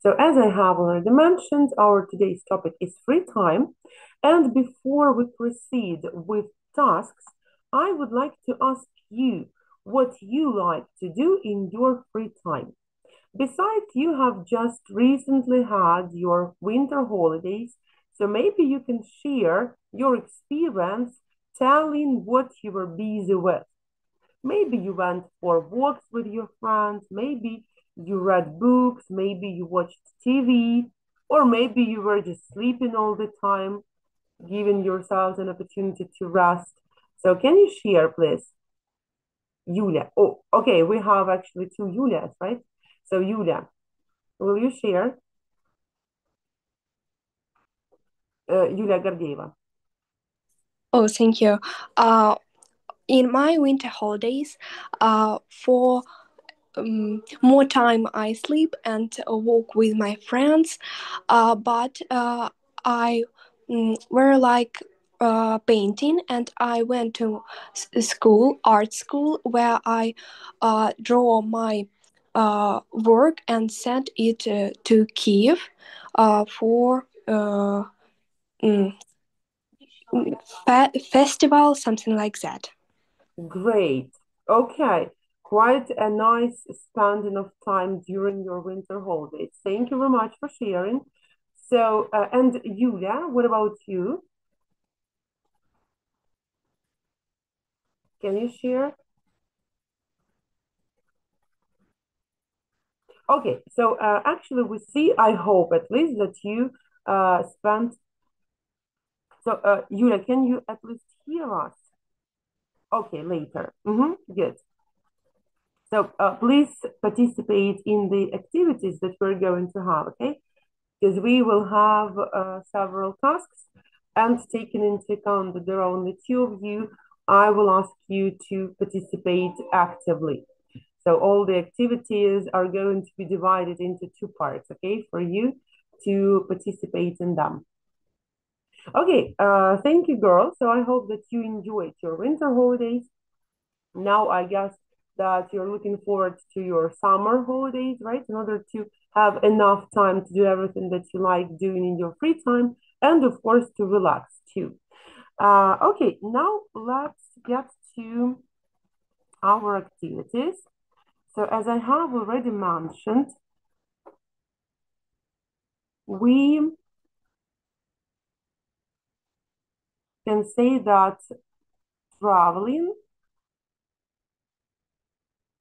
So as I have already mentioned, our today's topic is free time. And before we proceed with tasks, I would like to ask you what you like to do in your free time. Besides, you have just recently had your winter holidays, so maybe you can share your experience telling what you were busy with. Maybe you went for walks with your friends, maybe you read books, maybe you watched TV, or maybe you were just sleeping all the time, giving yourselves an opportunity to rest. So can you share, please? Yulia. Oh, okay, we have actually two Yulias, right? So Yulia, will you share? Yulia Гордеева. Oh, thank you. In my winter holidays, for more time I sleep and walk with my friends, but I were like painting, and I went to school, art school, where I draw my work and sent it to Kiev for festival, something like that. Great. Okay. Quite a nice spending of time during your winter holidays. Thank you very much for sharing. So, and Yulia, what about you? Can you share? Okay, so actually we see, I hope at least, that you spent. So, Yulia, can you at least hear us? Okay, later. Good. So please participate in the activities that we're going to have, okay? Because we will have several tasks, and taking into account that there are only two of you, I will ask you to participate actively. So all the activities are going to be divided into two parts, okay, for you to participate in them. Okay, thank you, girls. So I hope that you enjoyed your winter holidays. Now I guess that you're looking forward to your summer holidays, right? In order to have enough time to do everything that you like doing in your free time, and of course to relax too. Okay, now let's get to our activities. So as I have already mentioned, we can say that traveling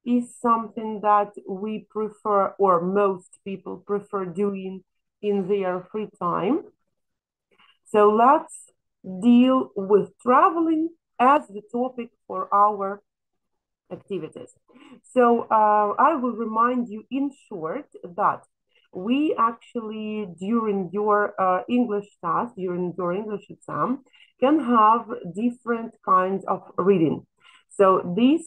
is something that we prefer, or most people prefer doing in their free time. So let's deal with traveling as the topic for our activities. So I will remind you in short that we actually, during your English test, during your English exam, can have different kinds of reading. So this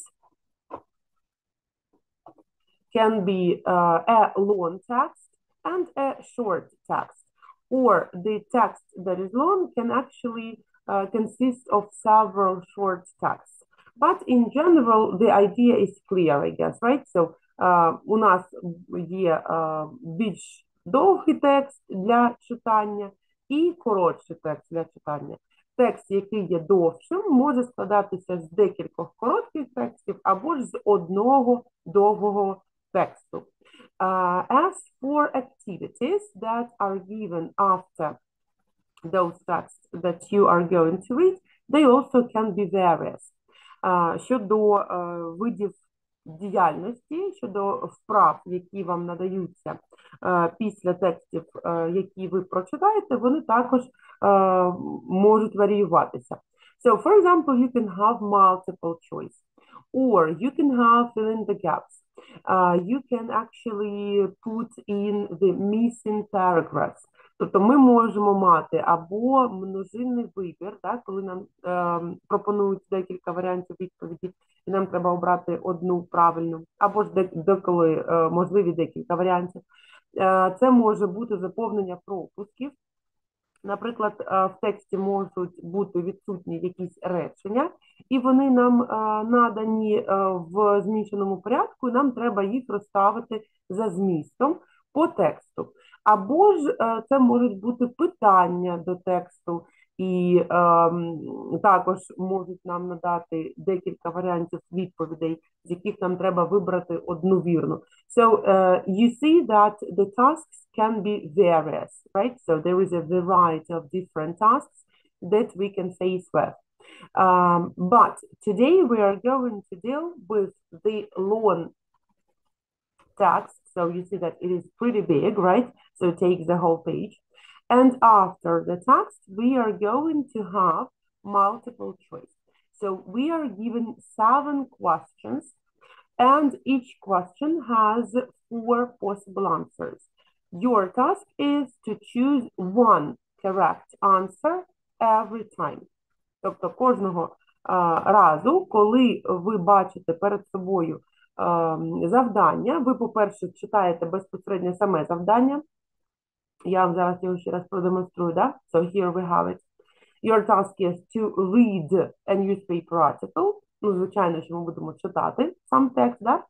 can be a long text and a short text, or the text that is long can actually consist of several short texts. But in general, the idea is clear, I guess, right? So у нас є більш довгий текст для читання і коротший текст для читання. Текст, який є довшим, може складатися з декількох коротких текстів або ж з одного довгого тексту. As for activities that are given after those texts that you are going to read, they also can be various. Щодо видів діяльності, щодо вправ, які вам надаються після текстів, які ви прочитаєте, вони також можуть варіюватися. So, for example, you can have multiple choice, or you can have fill in the gaps. You can actually put in the missing paragraphs. Тобто ми можемо мати або множинний вибір, так, коли нам пропонують декілька варіантів відповіді, і нам треба обрати одну правильну, або ж деколи можливі декілька варіантів. Це може бути заповнення пропусків. Наприклад, в тексті можуть бути відсутні якісь речення, і вони нам надані в змішаному порядку, і нам треба їх розставити за змістом по тексту. Або ж це можуть бути питання до тексту, і також можуть нам надати декілька варіантів відповідей, з яких нам треба вибрати одну вірну. So you see that the tasks can be various, right? So there is a variety of different tasks that we can face with. But today we are going to deal with the long text. So you see that it is pretty big, right? So it takes the whole page. And after the text, we are going to have multiple choice. So we are given 7 questions, and each question has 4 possible answers. Your task is to choose one correct answer every time. Тобто кожного разу, коли ви бачите перед собою завдання, ви, по-перше, читаєте безпосередньо саме завдання. Я вам зараз його ще раз продемонструю, да? So here we have it. Your task is to read a newspaper article. Ну, звичайно, що ми будемо читати сам текст, да?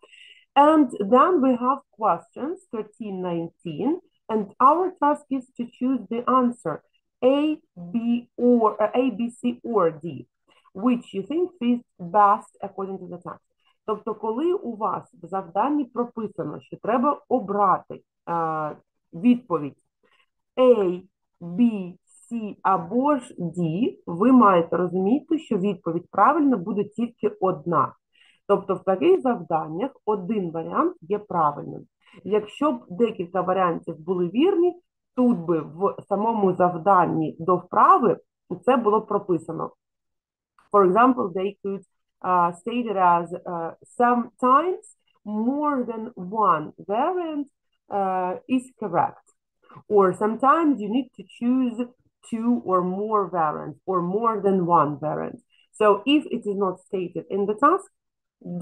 And then we have questions 13-19, and our task is to choose the answer A, B, C, or D, which you think fits best according to the text. Тобто, коли у вас в завданні прописано, що треба обрати відповідь A, B, C або ж D, ви маєте розуміти, що відповідь правильна буде тільки одна. Тобто в таких завданнях один варіант є правильним. Якщо б декілька варіантів були вірні, тут би в самому завданні до вправи це було прописано. For example, they could state it as sometimes more than one variant is correct. Or sometimes you need to choose 2 or more variants or more than one variant. So if it is not stated in the task,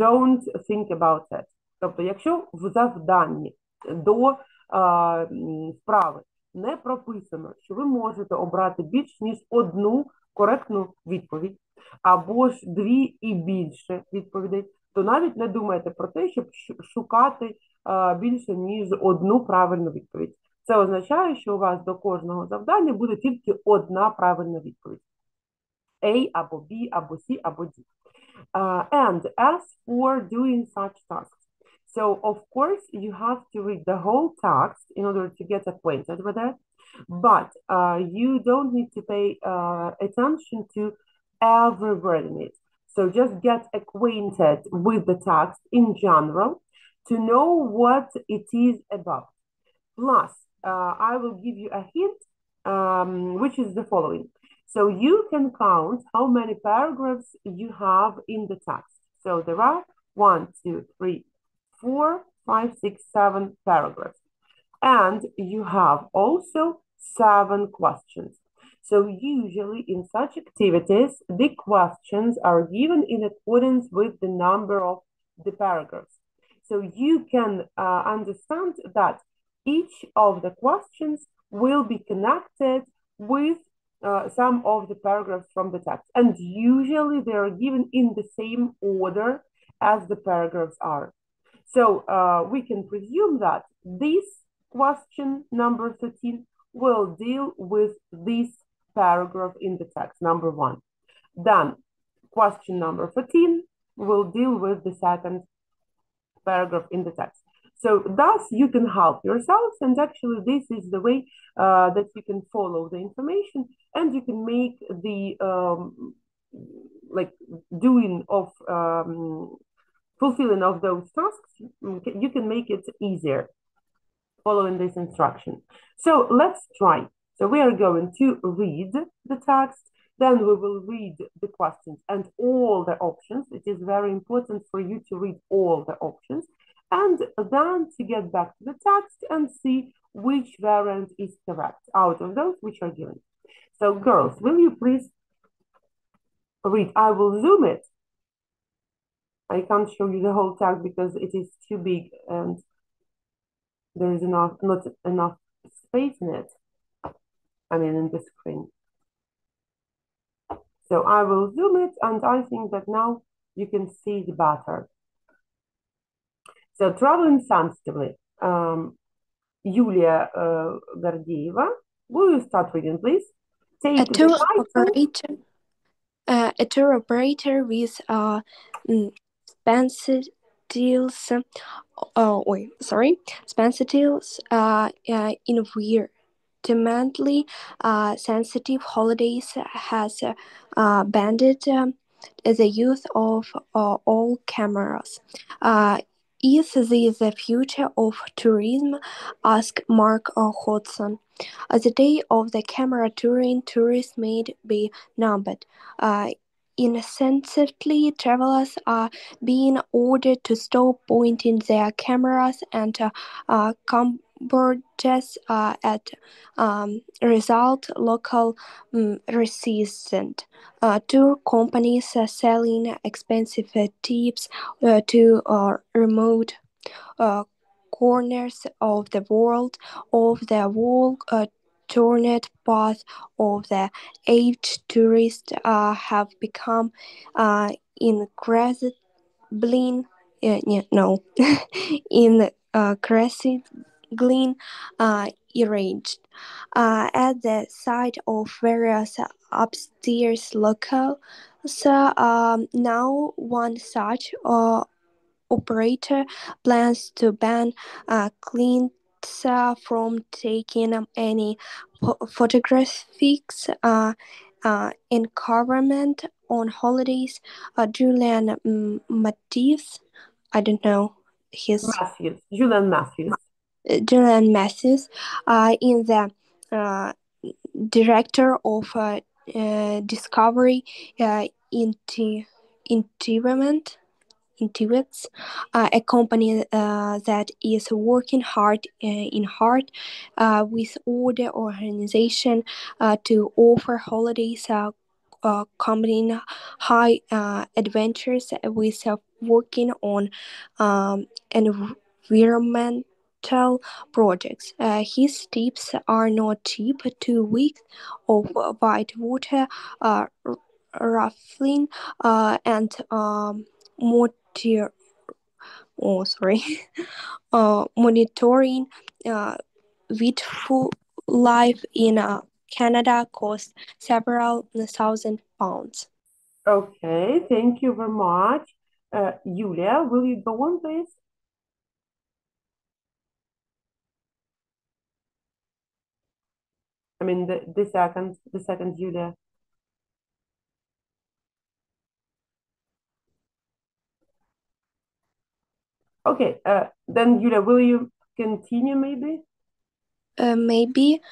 don't think about it. Тобто, якщо в завданні до вправи не прописано, що ви можете обрати більш ніж одну коректну відповідь, або ж 2 і більше відповідей, то навіть не думайте про те, щоб шукати більше ніж одну правильну відповідь. Це означає, що у вас до кожного завдання буде тільки одна правильна відповідь. A, або B, або C, або D. And as for doing such tasks, so of course you have to read the whole text in order to get acquainted with it, but you don't need to pay attention to every word in it. So just get acquainted with the text in general to know what it is about. Plus, I will give you a hint, which is the following. So you can count how many paragraphs you have in the text. So there are 1, 2, 3, 4, 5, 6, 7 paragraphs. And you have also 7 questions. So usually in such activities, the questions are given in accordance with the number of the paragraphs. So you can understand that each of the questions will be connected with some of the paragraphs from the text. And usually they are given in the same order as the paragraphs are. So we can presume that this question number 13 will deal with this paragraph in the text, number 1. Then question number 14 will deal with the second paragraph in the text. So thus you can help yourselves, and actually this is the way that you can follow the information, and you can make the like doing of fulfilling of those tasks, you can make it easier following this instruction. So let's try. So we are going to read the text, then we will read the questions and all the options. It is very important for you to read all the options, and then to get back to the text and see which variant is correct out of those which are given. So girls, will you please read? I will zoom it. I can't show you the whole text because it is too big and there is not enough space in it. I mean, in the screen. So I will zoom it, and I think that now you can see it better. So traveling sensitively. Юлія Гордієва. Will you start reading, please? A Take the tour title. operator, a tour operator with Spencer's environmentally sensitive holidays has banned the use of all cameras. Is this the future of tourism? Asked Mark Hodson. The day of the camera touring tourists may be numbered. Incessantly, travelers are being ordered to stop pointing their cameras and camcorders at result local resistant. Tour companies selling expensive tips to remote corners of the world of the alternate path of the aged tourist have become increasingly enraged. At the site of various upstairs locales, now one such operator plans to ban clients from taking any photographics environment on holidays. Julian Matthews, I don't know his Julian Matthews. Julian Matthews, in the director of Discovery Intuits, a company that is working hard with other organization to offer holidays combining high adventures with working on environmental projects. His tips are not cheap. 2 weeks of whitewater rafting and monitoring wildlife in Canada cost several £1,000s. Okay, thank you very much. Julia, will you go on, please? I mean, the second Julia. Okay, then Julia, will you continue maybe? Maybe.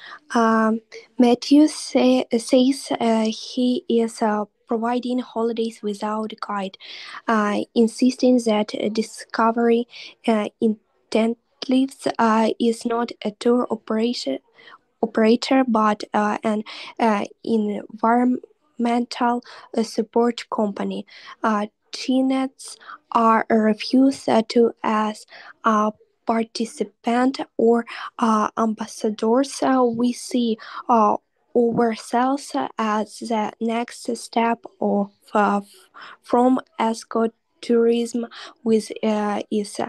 Matthew says he is providing holidays without a guide, insisting that Discovery Intentlives is not a tour operator but an environmental support company. Tenants are refused to as a participant or ambassadors. We see ourselves as the next step of from ecotourism, which is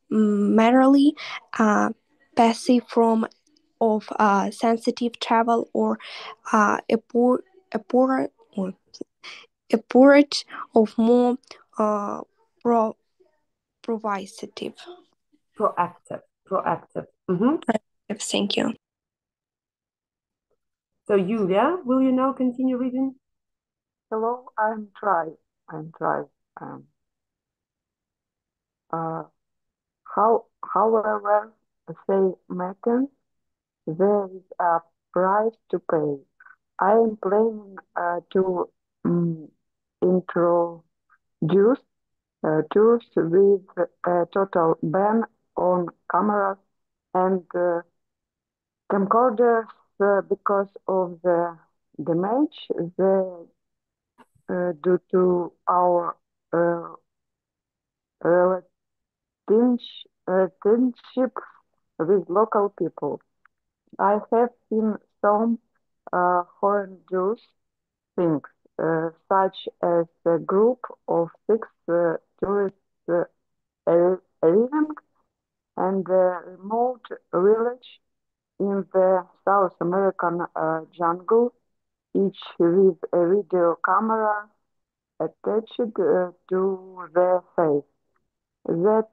merely passive form of sensitive travel or a purge of more proactive. Thank you. So Julia, will you now continue reading? Hello, I'm try. However, say Megan, there is a price to pay. I am planning to introduce tours with a total ban on cameras and camcorders because of the damage they do to our relationship with local people. I have seen some horrendous things, such as a group of 6 tourists arriving and a remote village in the South American jungle, each with a video camera attached to the face. That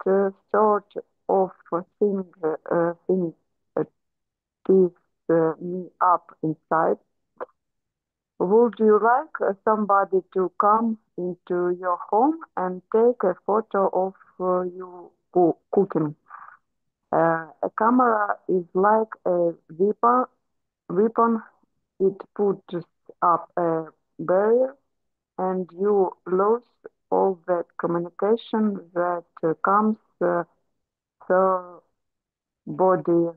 sort of thing keeps me up inside. Would you like somebody to come into your home and take a photo of you cooking? A camera is like a weapon. It puts up a barrier and you lose all that communication that comes through body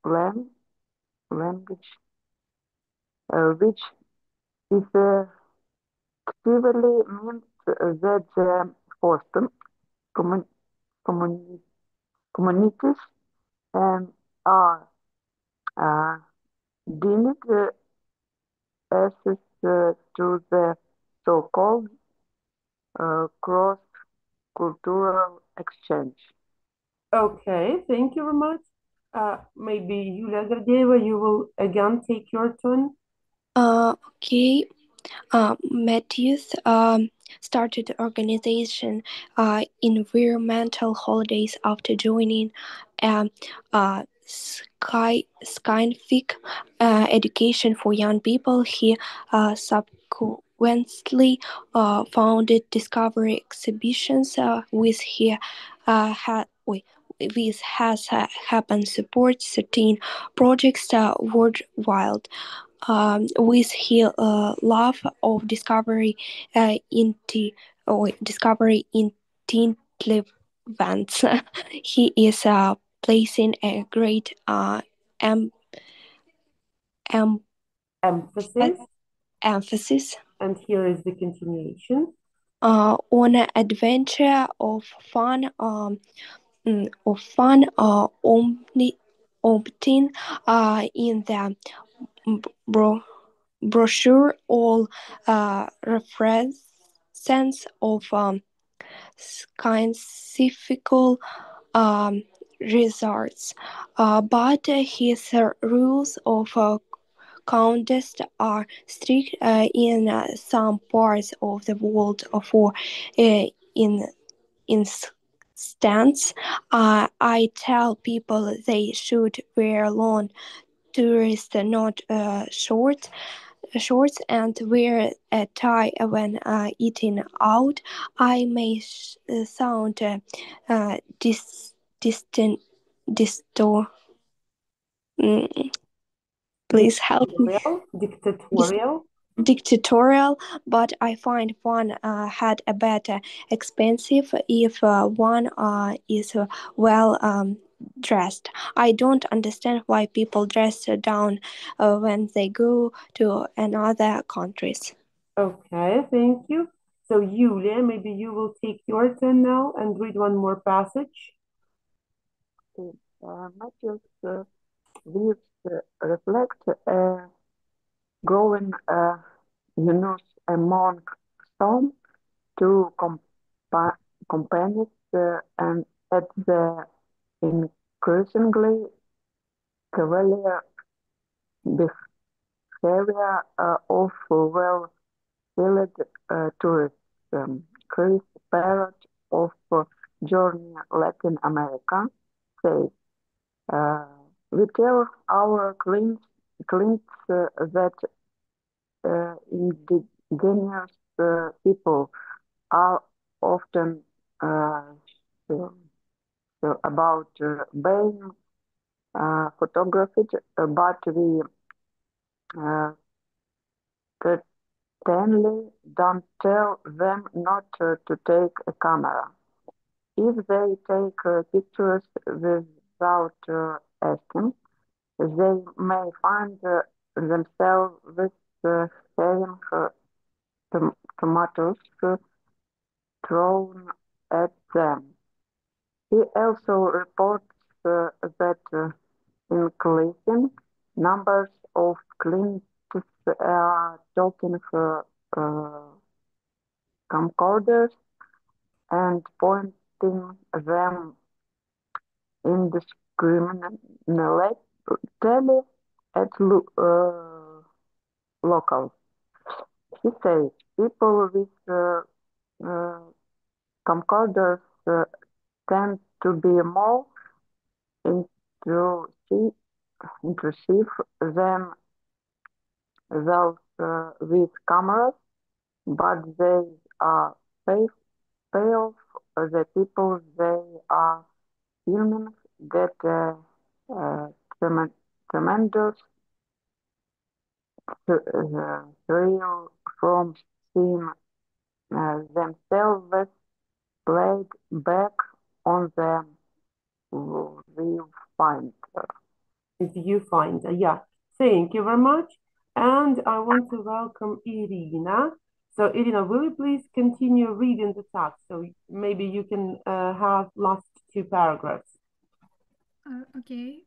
language, which effectively means that the host commun- communi- communities are uh, deemed access to the so-called cross-cultural exchange. Okay, thank you very much. Maybe Yulia Gordeeva, you will again take your turn. Okay. Matthews started organization environmental holidays after joining scientific education for young people. He subsequently founded Discovery exhibitions with has happened support 13 projects worldwide. With his love of discovery intelligence, he is placing a great Emphasis, emphasis and here is the continuation. on an adventure of fun, opting in the brochure all references of scientific results, but his rules of conduct are strict in some parts of the world. For instance, I tell people they should wear long tourist not shorts and wear a tie when eating out. I may sound distant. Please help me. Dictatorial, but I find one had a better expensive if one is well dressed. I don't understand why people dress down when they go to another countries. Okay, thank you. So Yulia, maybe you will take your turn now and read one more passage. Matthew's views reflect a growing unity among some to companies and at the increasingly cavalier behavior of well-filled tourists. Chris Parrott of Journey Latin America says, we tell our clients that indigenous people are often about being photographed, but we certainly don't tell them not to take a camera. If they take pictures without asking, they may find themselves having tomatoes thrown at them. He also reports that increasing numbers of clients are taking camcorders and pointing them indiscriminately at locals. He says people with camcorders tend to be more intrusive than those with cameras, but they are pay off the people they are filming get tremendous thrill from seeing themselves played back on the viewfinder. Viewfinder, yeah. Thank you very much. And I want to welcome Irina. So Irina, will you please continue reading the text? So maybe you can have last two paragraphs. Okay.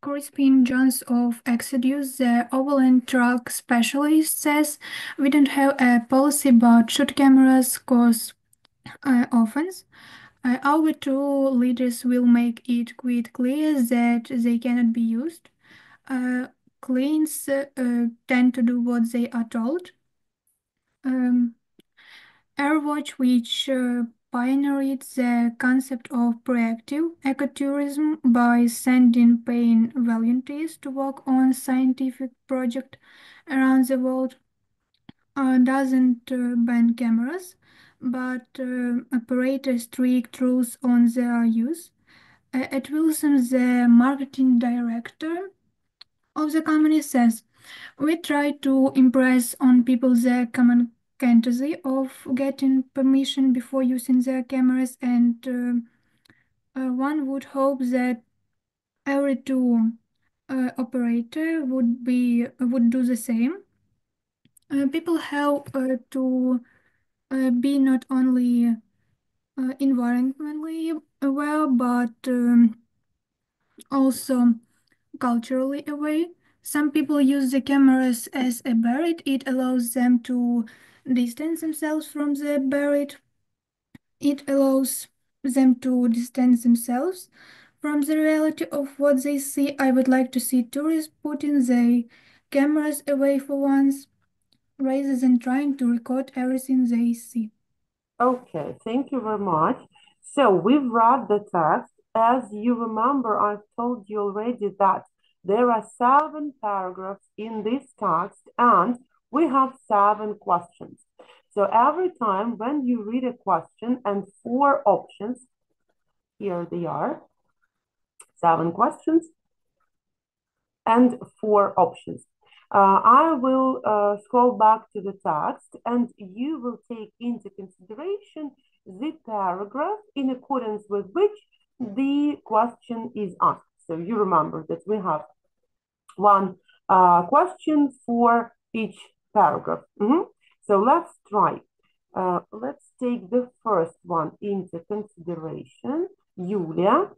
Crispin Jones of Exodus, the overland truck specialist, says we don't have a policy but should cameras cause offense. Our two leaders will make it quite clear that they cannot be used. Clients tend to do what they are told. Airwatch, which pioneered the concept of proactive ecotourism by sending paying volunteers to work on scientific projects around the world, doesn't ban cameras, but operates strict rules on their use. At Wilson, the marketing director of the company says, we try to impress on people the common courtesy of getting permission before using their cameras, and one would hope that every tour operator would do the same. People have to be not only environmentally aware but also culturally aware. Some people use the cameras as a barrier. It allows them to distance themselves from the barrier. It allows them to distance themselves from the reality of what they see. I would like to see tourists putting their cameras away for once, rather than trying to record everything they see. Okay, thank you very much. So we've read the text. As you remember, I've told you already that there are 7 paragraphs in this text and we have 7 questions. So every time when you read a question and 4 options, here they are, 7 questions and 4 options. I will scroll back to the text and you will take into consideration the paragraph in accordance with which the question is asked. So you remember that we have 1 question for each paragraph. So let's try. Let's take the first one into consideration. Julia.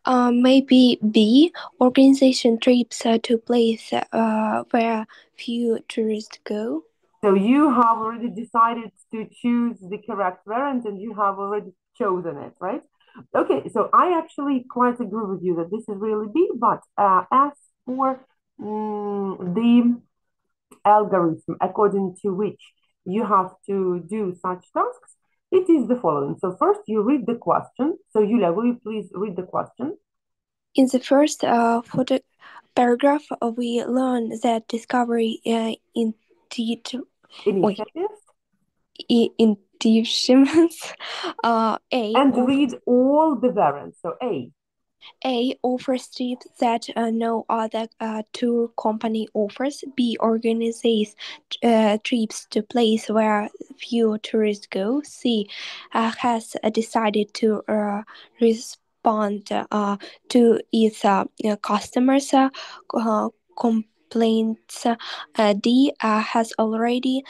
Maybe B, organization trips to place where few tourists go. So you have already decided to choose the correct variant and you have already chosen it, right? Okay, so I actually quite agree with you that this is really B, but as for the algorithm according to which you have to do such tasks, it is the following. So first you read the question. So Julia, will you please read the question? In the first paragraph, we learn that discovery initiatives and read all the variants. So A offers trips that no other tour company offers. B organizes trips to places where few tourists go. C has decided to respond to its customers' complaints. D has already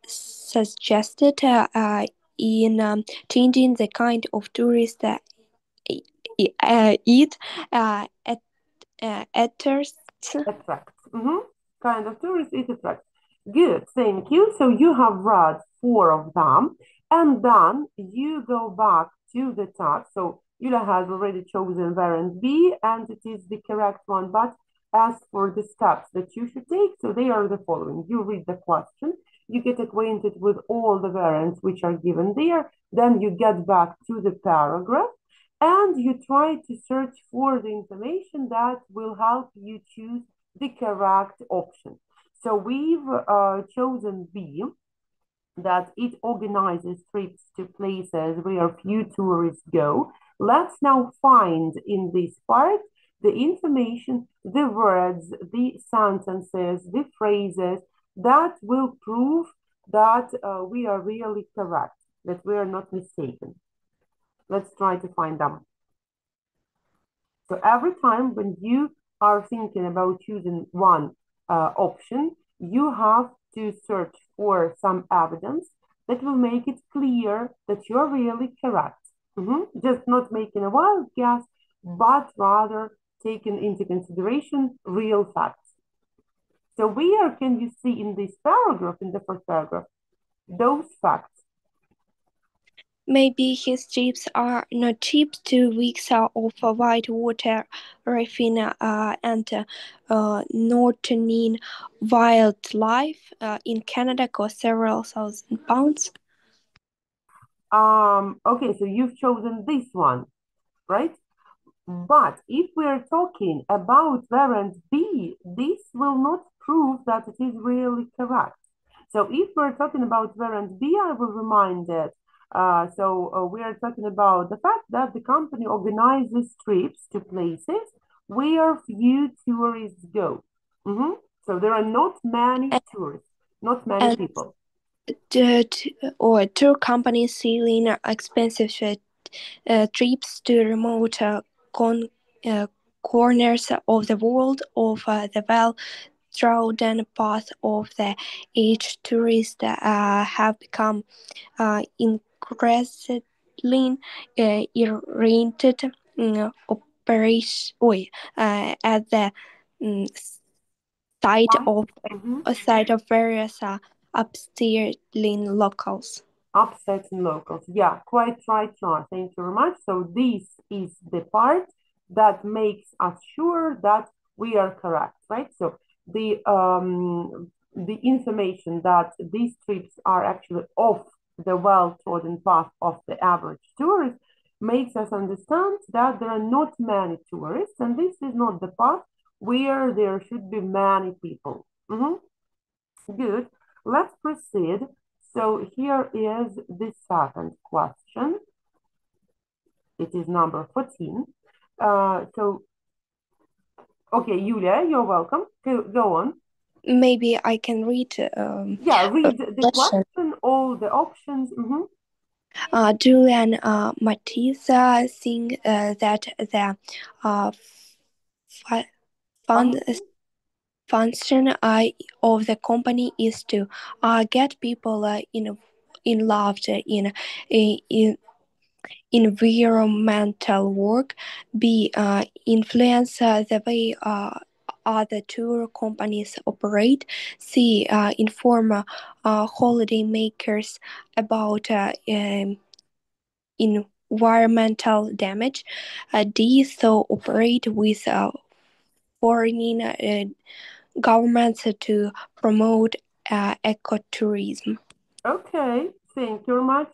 suggested in changing the kind of tourist it attracts. Kind of tourist it attracts. Good, thank you. So you have read 4 of them, and then you go back to the text. So Yulia has already chosen variant B, and it is the correct one. But as for the steps that you should take, so they are the following. You read the question, you get acquainted with all the variants which are given there, then you get back to the paragraph, and you try to search for the information that will help you choose the correct option. So we've chosen B, that it organizes trips to places where few tourists go. Let's now find in this part the information, the words, the sentences, the phrases that will prove that we are really correct, that we are not mistaken. Let's try to find them. So every time when you are thinking about choosing one option, you have to search for some evidence that will make it clear that you're really correct. Just not making a wild guess, but rather taking into consideration real facts. So where can you see in this paragraph, in the first paragraph, those facts? Maybe his trips are not cheap. 2 weeks of white water rafting and nurturing wildlife in Canada cost several £1,000. Okay, so you've chosen this one, right? But if we're talking about variant B, this will not prove that it is really correct. So if we're talking about variant B, I will remind it. We are talking about the fact that the company organizes trips to places where few tourists go. So there are not many tourists, not many people. Tour companies selling expensive trips to remote corners of the world of the well-trodden path of the age. Tourists have become increasingly oriented at the site of various upstartling locals. Upsetting locals. Yeah, quite right, John. Thank you very much. So this is the part that makes us sure that we are correct, right? So the information that these trips are actually off the well-trodden path of the average tourist makes us understand that there are not many tourists, and this is not the path where there should be many people. Good. Let's proceed. So here is the second question. It is number 14. Okay, Yulia, you're welcome. Go on. Maybe I can read. Read the question, all the options. Julian Matisa think that the function of the company is to get people involved in environmental work, B, influence the way other tour companies operate, C, inform holiday makers about environmental damage, D, so operate with foreign governments to promote ecotourism. Okay, thank you very much.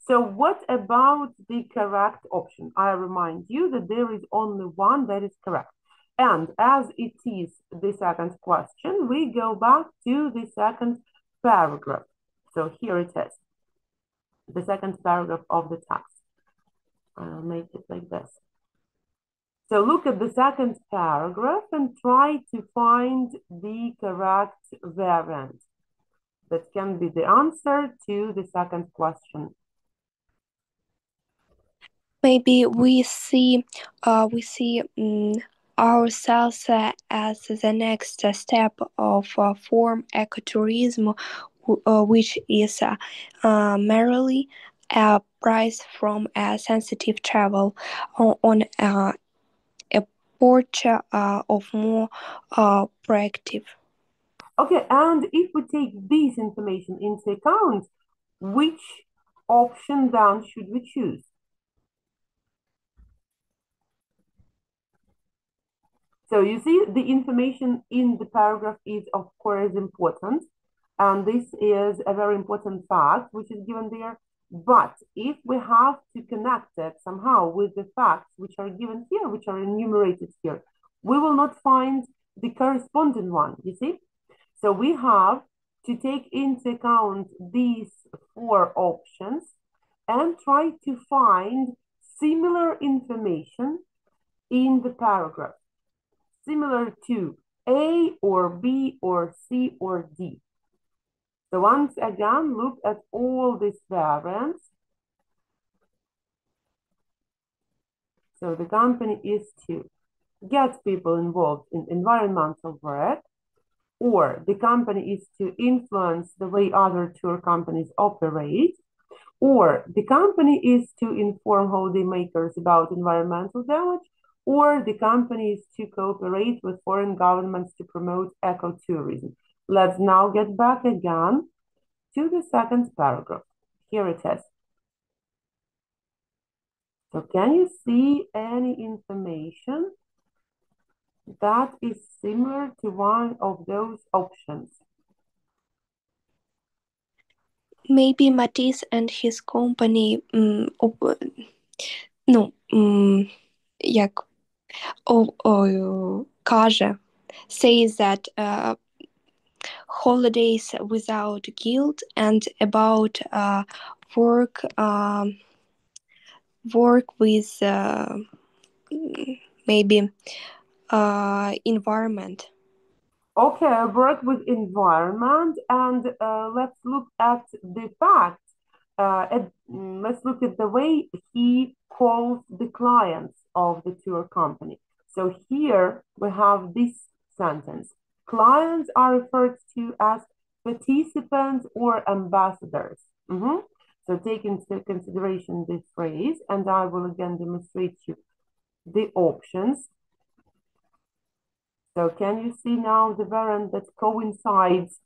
So what about the correct option? I remind you that there is only one that is correct. And as it is the second question, we go back to the second paragraph. So here it is, the second paragraph of the text. I'll make it like this. So look at the second paragraph and try to find the correct variant that can be the answer to the second question. Maybe we see ourselves as the next step of form ecotourism, which is merely a price from a sensitive travel on a porch of more proactive. Okay, and if we take this information into account, which option then should we choose? So you see the information in the paragraph is of course important, and this is a very important fact which is given there. But if we have to connect it somehow with the facts which are given here, which are enumerated here, we will not find the corresponding one, you see? So we have to take into account these 4 options and try to find similar information in the paragraph, similar to A or B or C or D. So once again, look at all these variants. So the company is to get people involved in environmental work, or the company is to influence the way other tour companies operate, or the company is to inform holidaymakers about environmental damage, or the company is to cooperate with foreign governments to promote ecotourism. Let's now get back again to the second paragraph. Here it is. So can you see any information that is similar to one of those options? Maybe Matisse and his company says that holidays without guilt and about work with maybe environment. Okay, work with environment, and let's look at the fact. Let's look at the way he calls the clients of the tour company. So here we have this sentence. Clients are referred to as participants or ambassadors. So take into consideration this phrase, and I will again demonstrate you the options. So can you see now the variant that coincides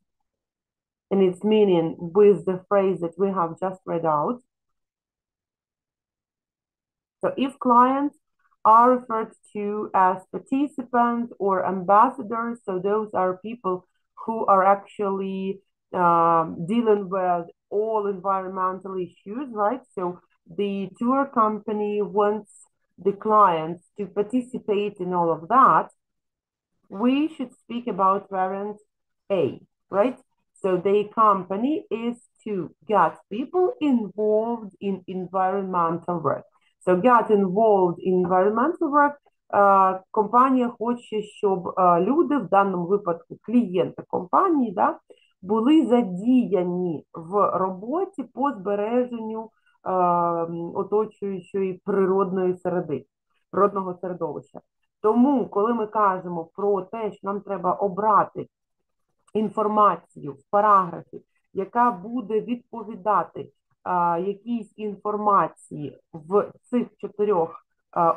in its meaning with the phrase that we have just read out? So if clients are referred to as participants or ambassadors, so those are people who are actually dealing with all environmental issues, right? So the tour company wants the clients to participate in all of that. We should speak about variant A, right? So the company is to get people involved in environmental work. So get involved in environmental work. Компанія хоче, щоб люди, в даному випадку клієнти компанії, да, були задіяні в роботі по збереженню оточуючої природної середи, природного середовища. Тому, коли ми кажемо про те, що нам треба обрати інформацію в параграфі, яка буде відповідати якійсь інформації в цих 4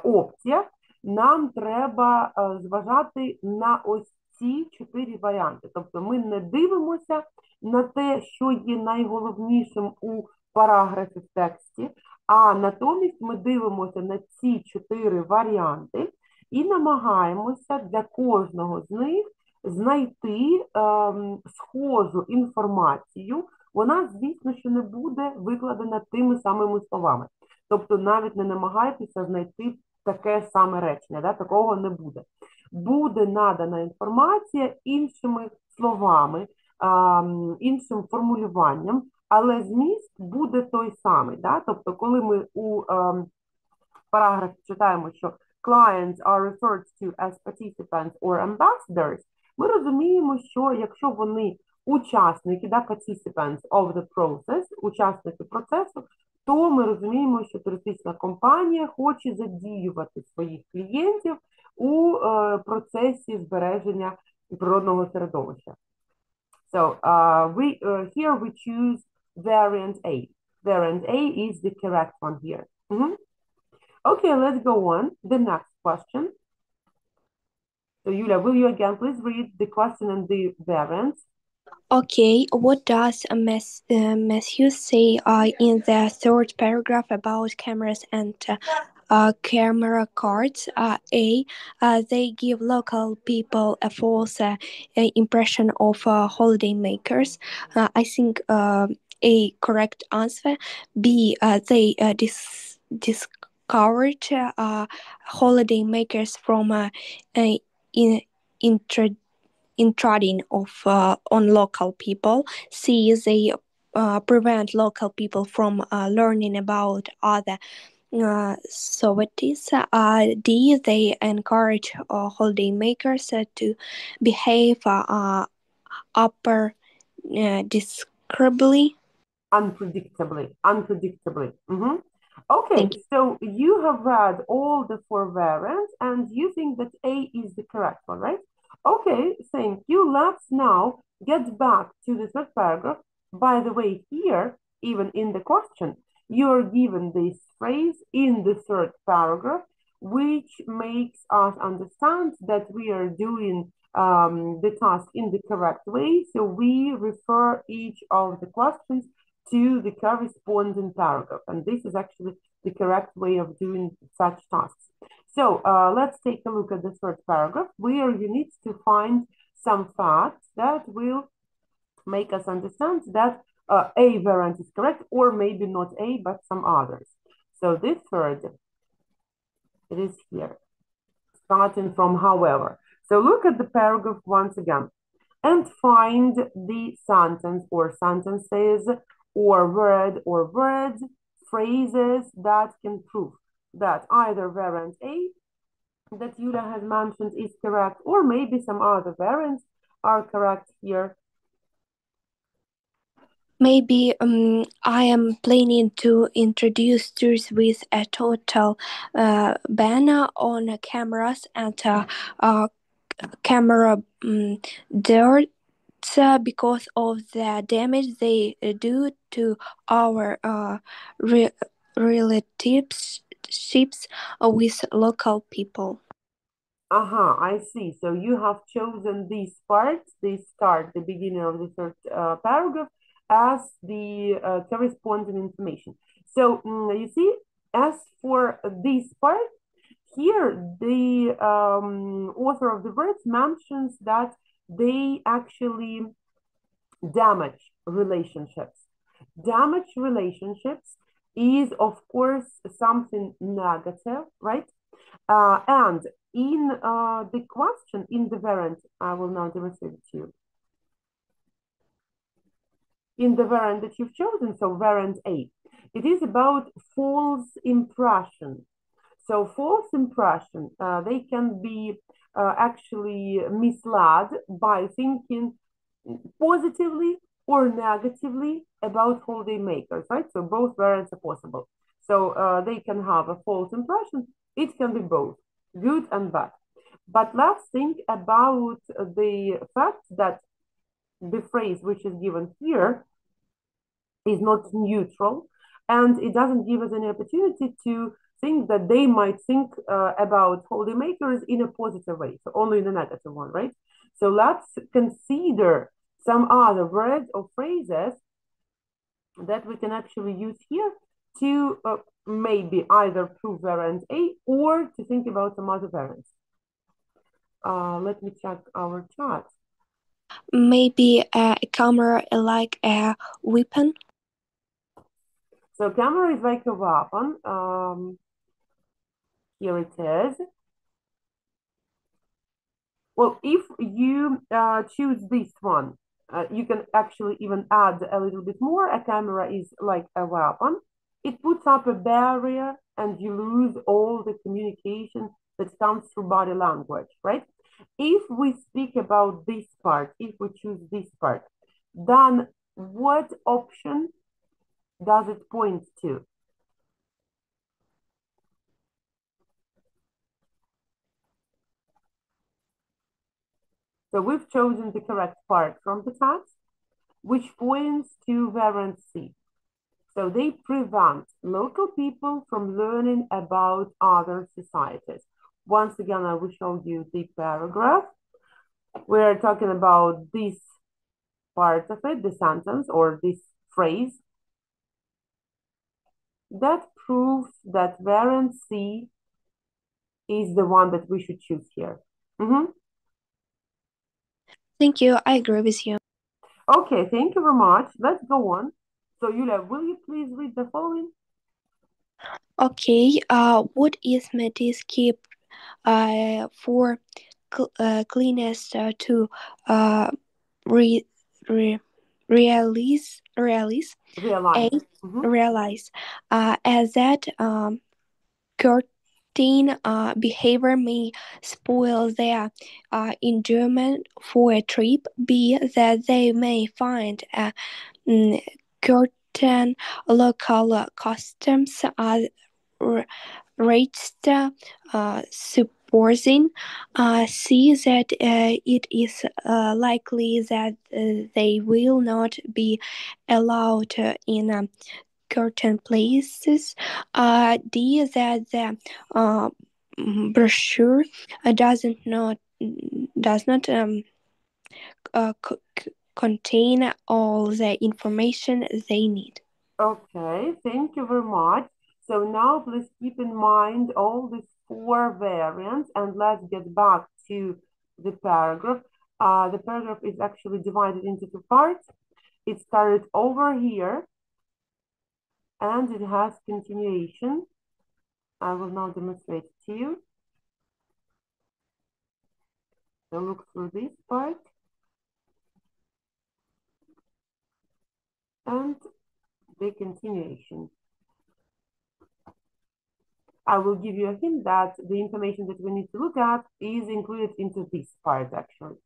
опціях, нам треба зважати на ось ці 4 варіанти. Тобто ми не дивимося на те, що є найголовнішим у параграфі в тексті, а натомість ми дивимося на ці 4 варіанти і намагаємося для кожного з них знайти схожу інформацію. Вона, звісно, що не буде викладена тими самими словами. Тобто навіть не намагайтеся знайти таке саме речення, да? Такого не буде. Буде надана інформація іншими словами, іншим формулюванням, але зміст буде той самий. Да? Тобто, коли ми у параграфі читаємо, що clients are referred to as participants or ambassadors, ми розуміємо, що якщо вони учасники, да, participants of the process, учасники процесу, то ми розуміємо, що туристична компанія хоче задіювати своїх клієнтів у процесі збереження природного середовища. So here we choose variant A. Variant A is the correct one here. Okay, let's go on. The next question. So Yulia, will you again please read the question and the variants? Okay, what does Matthew say in the 3rd paragraph about cameras and camera cards. They give local people a false impression of holiday makers. I think A, correct answer. B, they discourage holiday makers from intruding on local people. C, they prevent local people from learning about other societies. D, they encourage holiday makers to behave describably. Unpredictably. Okay, so you have read all the 4 variants and you think that A is the correct one, right? Okay, thank you. Let's now get back to the 3rd paragraph. By the way, here, even in the question, you're given this phrase in the 3rd paragraph, which makes us understand that we are doing the task in the correct way. So we refer each of the questions to the corresponding paragraph. And this is actually the correct way of doing such tasks. So let's take a look at the 3rd paragraph, where you need to find some facts that will make us understand that A variant is correct, or maybe not A, but some others. So this 3rd, it is here, starting from however. So look at the paragraph once again and find the sentence or sentences or word or words, phrases that can prove that either variant A that Yulia has mentioned is correct, or maybe some other variants are correct here. Maybe I am planning to introduce tours with a total ban on cameras and camera dirt because of the damage they do to our relationships with local people. I see. So you have chosen this part, this start, the beginning of the 3rd paragraph, as the corresponding information. So you see, as for this part, here the author of the words mentions that they actually damage relationships. Damage relationships is, of course, something negative, right? And in the question, in the variant, I will now demonstrate it to you. In the variant that you've chosen, so variant A, it is about false impression. So false impression, they can be actually misled by thinking positively or negatively about holiday makers, right? So both variants are possible. So they can have a false impression. It can be both, good and bad. But let's think about the fact that the phrase which is given here is not neutral, and it doesn't give us any opportunity to think that they might think about holiday makers in a positive way, so only in a negative one, right? So let's consider some other words or phrases that we can actually use here to maybe either prove variant A or to think about some other variants. Let me check our chat. Maybe a camera like a weapon. So camera is like a weapon. Here it is. Well, if you choose this one, you can actually even add a little bit more. A camera is like a weapon. It puts up a barrier and you lose all the communication that comes through body language, right? If we speak about this part, if we choose this part, then what option does it point to? So we've chosen the correct part from the text, which points to variant C. So they prevent local people from learning about other societies. Once again, I will show you the paragraph. We're talking about this part of it, the sentence or this phrase that proves that variant C is the one that we should choose here. Thank you. I agree with you. Okay, thank you very much. Let's go on. So, Yulia, will you please read the following? Okay. What is Matisse keep for cleanest to realize as that certain behavior may spoil their enjoyment for a trip. B, that they may find certain local customs are rates supposing C, that it is likely that they will not be allowed in certain places. D, that the brochure does not contain all the information they need. Okay, thank you very much. So now please keep in mind all these 4 variants, and let's get back to the paragraph. The paragraph is actually divided into 2 parts. It started over here, and it has continuation. I will now demonstrate it to you. So look through this part. And the continuation. I will give you a hint that the information that we need to look at is included into this part, actually.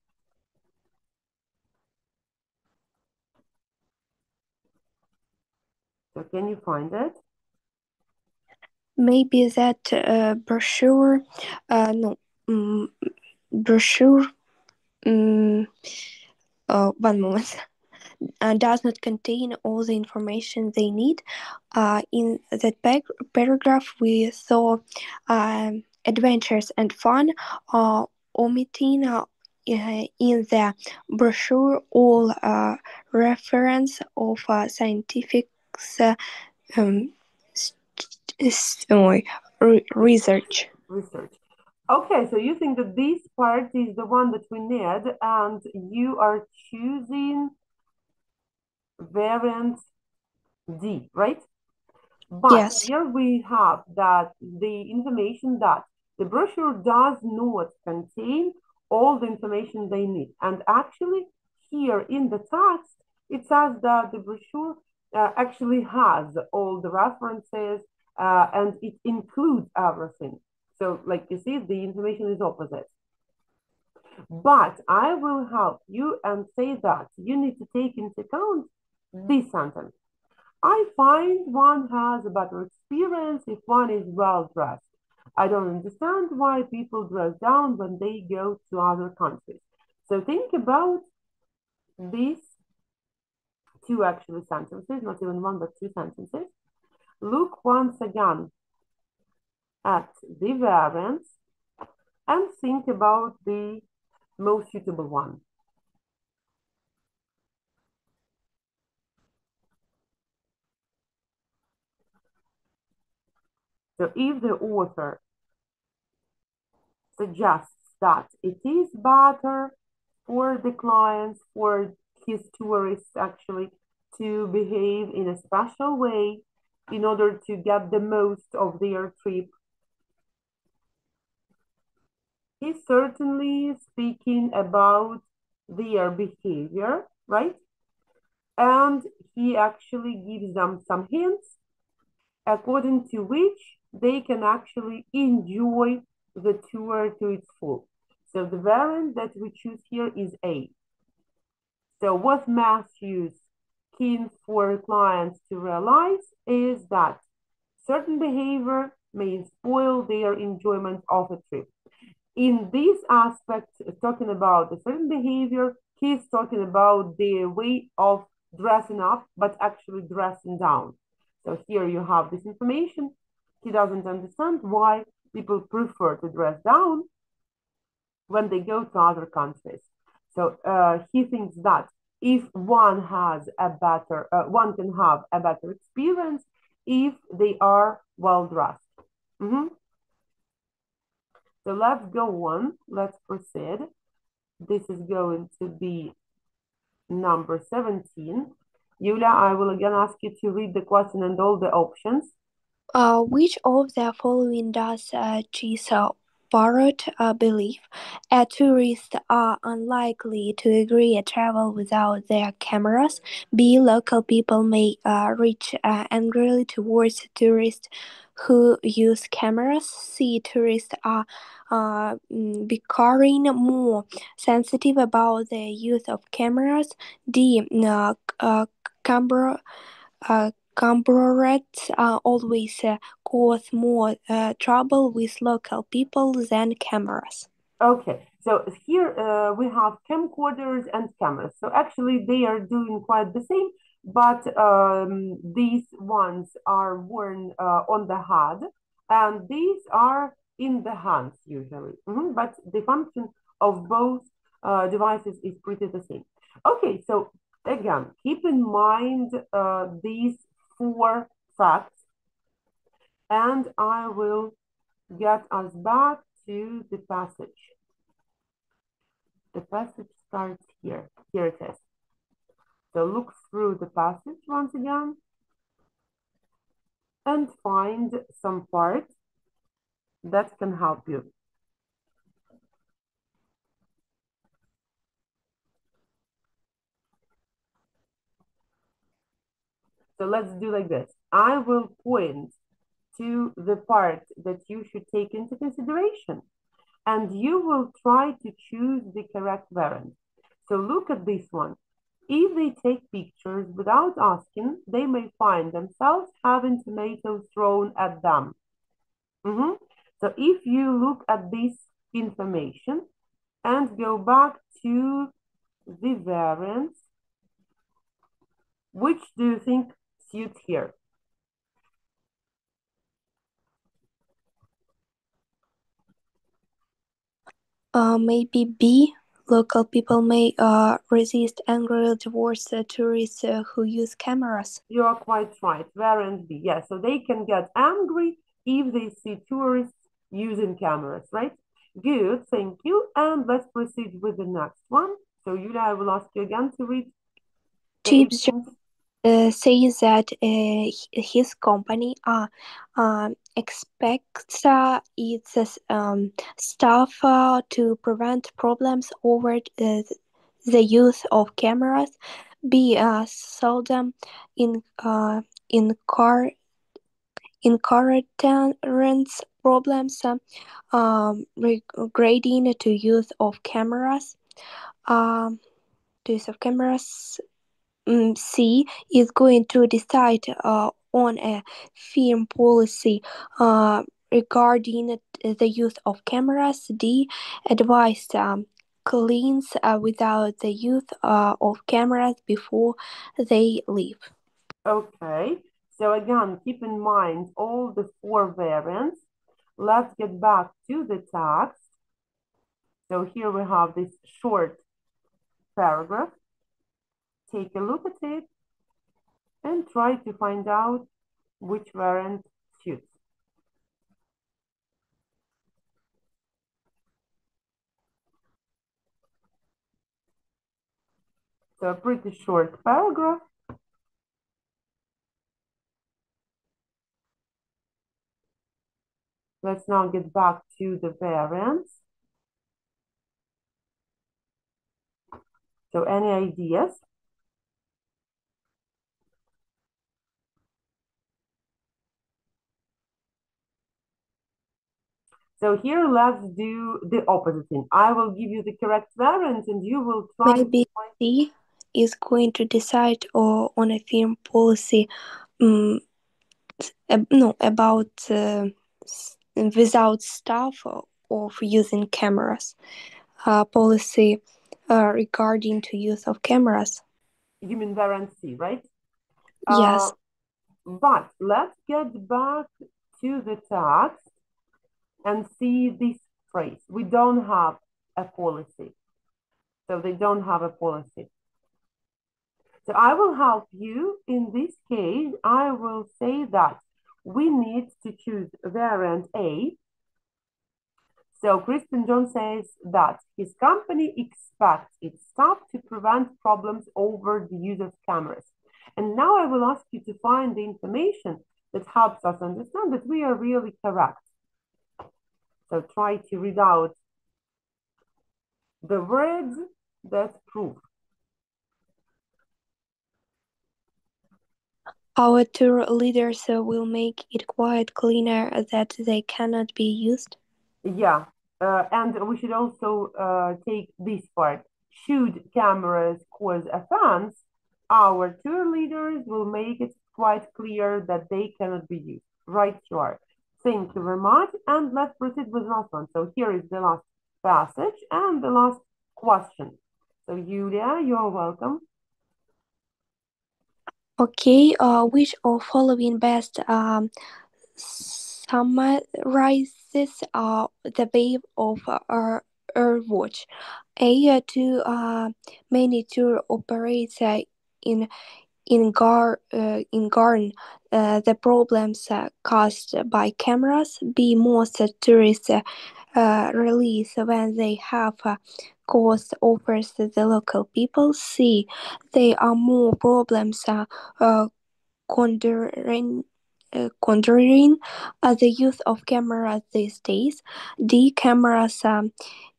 So can you find it? Maybe that brochure, brochure, one moment, does not contain all the information they need. In that paragraph, we saw adventures and fun, omitting in the brochure all reference of scientific research. Okay, so you think that this part is the one that we need, and you are choosing variant D, right? But yes. Here we have that the information that the brochure does not contain all the information they need. And actually here in the text, it says that the brochure actually has all the references and it includes everything. So like you see, the information is opposite. But I will help you and say that you need to take into account this sentence. I find one has a better experience if one is well dressed. I don't understand why people dress down when they go to other countries. So think about these 2 actually sentences, not even 1, but 2 sentences. Look once again at the variants and think about the most suitable one. So if the author suggests that it is better for the clients, for his tourists actually, to behave in a special way in order to get the most of their trip, he's certainly speaking about their behavior, right? And he actually gives them some hints according to which they can actually enjoy the tour to its full. So the variant that we choose here is A. So what Matthew's keen for clients to realize is that certain behavior may spoil their enjoyment of a trip. In this aspect, talking about a certain behavior, he's talking about the way of dressing up, but actually dressing down. So here you have this information. He doesn't understand why people prefer to dress down when they go to other countries. So he thinks that if one has a better, one can have a better experience if they are well dressed. So let's go on. Let's proceed. This is going to be number 17. Yulia, I will again ask you to read the question and all the options. Which of the following does Barrett believe? A tourists are unlikely to agree to travel without their cameras. B. Local people may reach angrily towards tourists who use cameras. C. Tourists are becoming more sensitive about the use of cameras. D. Cameras always cause more trouble with local people than cameras. Okay, so here we have camcorders and cameras. So actually they are doing quite the same, but these ones are worn on the head and these are in the hands usually. But the function of both devices is pretty the same. Okay, so again, keep in mind these 4 facts, and I will get us back to the passage. The passage starts here. Here it is. So look through the passage once again and find some part that can help you. So let's do like this. I will point to the part that you should take into consideration, and you will try to choose the correct variant. So look at this one. If they take pictures without asking, they may find themselves having tomatoes thrown at them. So if you look at this information and go back to the variants, which do you think suits here? Maybe B. Local people may resist angrily towards tourists who use cameras. You are quite right. Variant B. Yes, so they can get angry if they see tourists using cameras, right? Good, thank you. And let's proceed with the next one. So Yulia, I will ask you again to read. Chips says that his company expects its staff to prevent problems over the use of cameras, be seldom encourage problems regarding to use of cameras. C is going to decide on a firm policy regarding the use of cameras. D. Advise cleans without the use of cameras before they leave. Okay, so again, keep in mind all the 4 variants. Let's get back to the text. So here we have this short paragraph. Take a look at it and try to find out which variant suits. So a pretty short paragraph. Let's now get back to the variants. So any ideas? So here, let's do the opposite thing. I will give you the correct variant and you will try Maybe to find... C is going to decide on a firm policy about without staff of using cameras. Policy regarding to use of cameras. You mean variant C, right? Yes. But let's get back to the text and see this phrase. We don't have a policy. So they don't have a policy. So I will help you. In this case, I will say that we need to choose variant A. So Kristen John says that his company expects its staff to prevent problems over the use of cameras. And now I will ask you to find the information that helps us understand that we are really correct. So try to read out the words that prove. Our tour leaders will make it quite cleaner that they cannot be used. Yeah, and we should also take this part. Should cameras cause offense, our tour leaders will make it quite clear that they cannot be used. Right, you are. Thank you very much. And let's proceed with the last one. So here is the last passage and the last question. So Yulia, you're welcome. Okay, which of following best summarizes the wave of our watch? A, too many tour operates in Garn, the problems caused by cameras. B, most tourists release when they have cost offers the local people. C, there are more problems conjuring the use of cameras these days. D, cameras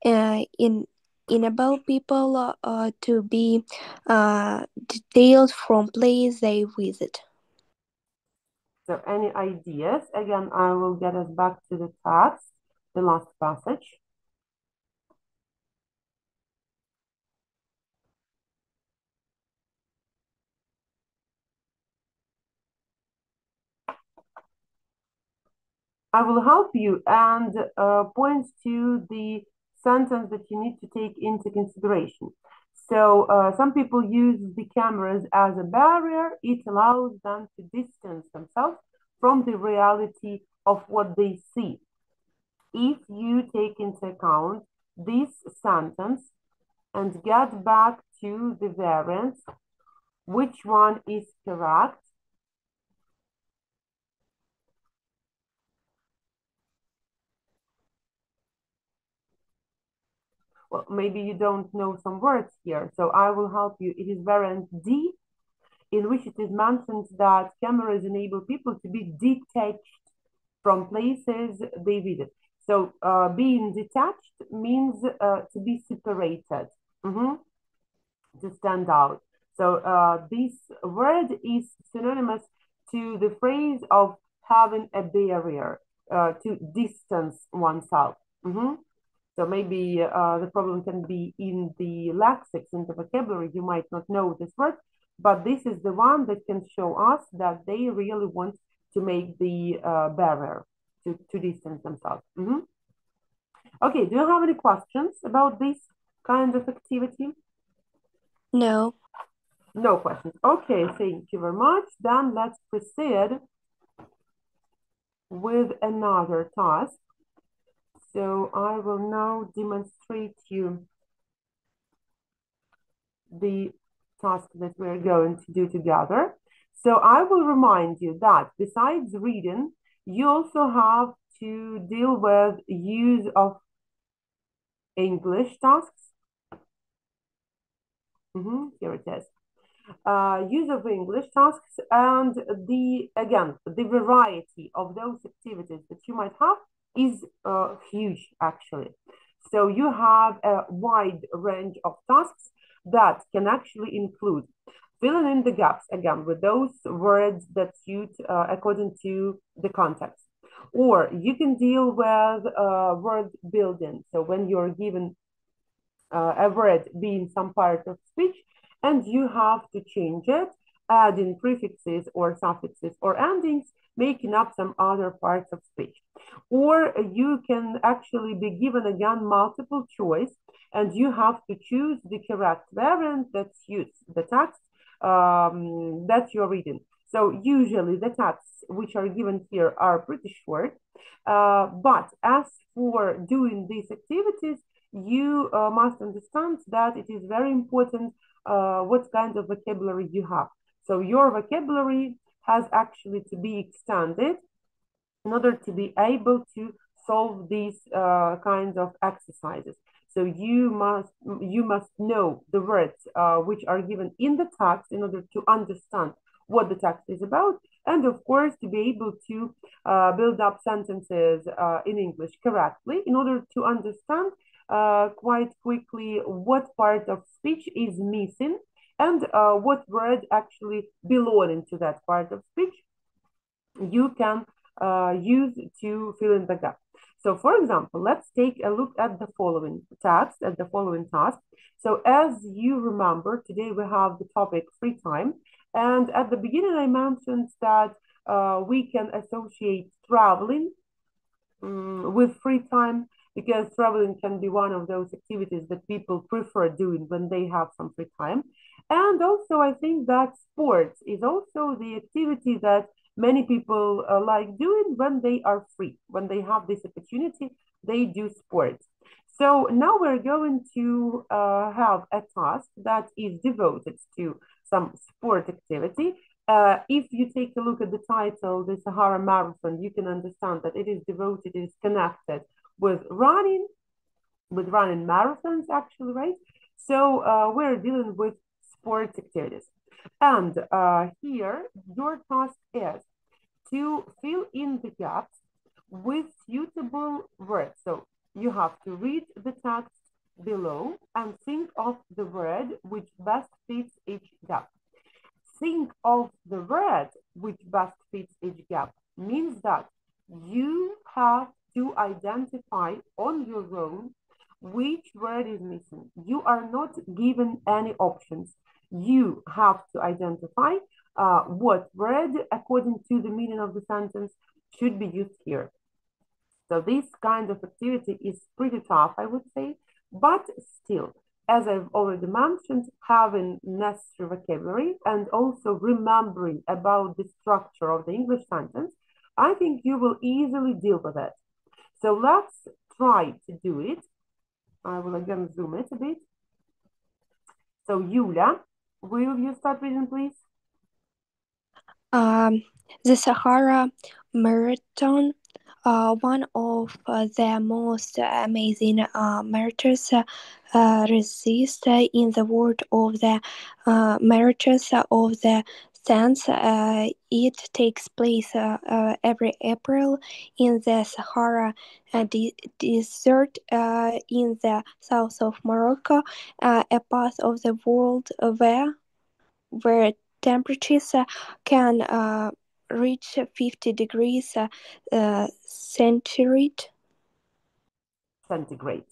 enable people to be detailed from place they visit. So any ideas? Again, I will get us back to the text, the last passage. I will help you and point to the sentence that you need to take into consideration. So some people use the cameras as a barrier. It allows them to distance themselves from the reality of what they see. If you take into account this sentence and get back to the variants, which one is correct? Well, maybe you don't know some words here, so I will help you. It is variant D, in which it is mentioned that cameras enable people to be detached from places they visit. So being detached means to be separated, to stand out. So this word is synonymous to the phrase of having a barrier, to distance oneself. So maybe the problem can be in the lexics, in the vocabulary. You might not know this word, but this is the one that can show us that they really want to make the barrier, to distance themselves. Okay, do you have any questions about this kind of activity? No. No questions. Okay, thank you very much. Then let's proceed with another task. So I will now demonstrate you the task that we're going to do together. So I will remind you that besides reading, you also have to deal with use of English tasks. Here it is. Use of English tasks, and the variety of those activities that you might have is huge, actually. So you have a wide range of tasks that can actually include filling in the gaps, again, with those words that suit according to the context. Or you can deal with word building. So when you're given a word being some part of speech, and you have to change it, adding prefixes or suffixes or endings, making up some other parts of speech. Or you can actually be given again multiple choice, and you have to choose the correct variant that suits the text that you're reading. So usually the texts which are given here are pretty short, but as for doing these activities, you must understand that it is very important what kind of vocabulary you have. So your vocabulary has actually to be extended in order to be able to solve these kinds of exercises. So you must know the words which are given in the text in order to understand what the text is about, and of course to be able to build up sentences in English correctly in order to understand quite quickly what part of speech is missing and what word actually belonging to that part of speech you can use to fill in the gap. So for example, let's take a look at the following text, at the following task. So as you remember, today we have the topic free time. And at the beginning, I mentioned that we can associate traveling with free time, because traveling can be one of those activities that people prefer doing when they have some free time. And also, I think that sports is also the activity that many people like doing when they are free. When they have this opportunity, they do sports. So now we're going to have a task that is devoted to some sport activity. If you take a look at the title, the Sahara Marathon, you can understand that it is devoted, it is connected with running marathons actually, right? So we're dealing with sports activities. And here, your task is to fill in the gaps with suitable words. So you have to read the text below and think of the word which best fits each gap. Think of the word which best fits each gap means that you have to identify on your own which word is missing. You are not given any options. You have to identify what word, according to the meaning of the sentence, should be used here. So this kind of activity is pretty tough, I would say, but still, as I've already mentioned, having necessary vocabulary and also remembering about the structure of the English sentence, I think you will easily deal with it. So let's try to do it. I will again zoom it a bit. So Yulia, will you start reading, please? The Sahara Marathon, one of the most amazing marathons, resists in the world of the marathons of the sands. It takes place every April in the Sahara desert in the south of Morocco, a part of the world where temperatures can reach 50 degrees centigrade. Centigrade.